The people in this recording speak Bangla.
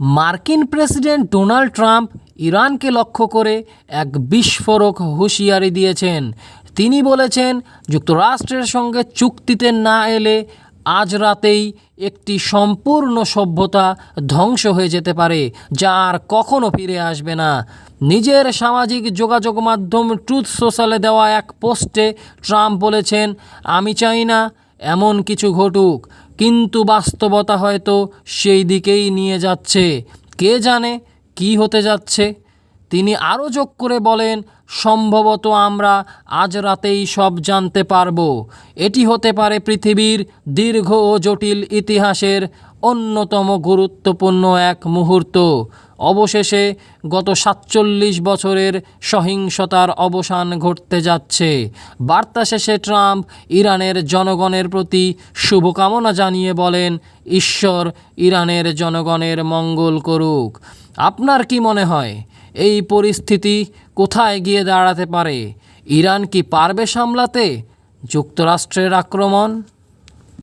মার্কিন প্রেসিডেন্ট ডোনাল্ড ট্রাম্প ইরানকে লক্ষ্য করে এক বিস্ফোরক হুঁশিয়ারি দিয়েছেন। তিনি বলেছেন, যুক্তরাষ্ট্রের সঙ্গে চুক্তিতে না এলে আজ রাতেই একটি সম্পূর্ণ সভ্যতা ধ্বংস হয়ে যেতে পারে, যা আর কখনো ফিরে আসবে না। নিজের সামাজিক যোগাযোগ মাধ্যম ট্রুথ সোশ্যালে দেওয়া এক পোস্টে ট্রাম্প বলেছেন, আমি চাই না এমন কিছু ঘটুক, কিন্তু বাস্তবতা হয়তো সেই দিকেই নিয়ে যাচ্ছে। কে জানে কি হতে যাচ্ছে। তিনি আরও যোগ করে বলেন, সম্ভবত আমরা আজ রাতেই সব জানতে পারব। এটি হতে পারে পৃথিবীর দীর্ঘ ও জটিল ইতিহাসের অন্যতম গুরুত্বপূর্ণ এক মুহূর্ত। অবশেষে গত ৪৭ বছরের সহিংসতার অবসান ঘটতে যাচ্ছে। বার্তা শেষে ট্রাম্প ইরানের জনগণের প্রতি শুভকামনা জানিয়ে বলেন, ঈশ্বর ইরানের জনগণের মঙ্গল করুক। আপনার কি মনে হয় এই পরিস্থিতি কোথায় গিয়ে দাঁড়াতে পারে? ইরান কি পারবে সামলাতে যুক্তরাষ্ট্রের আক্রমণ?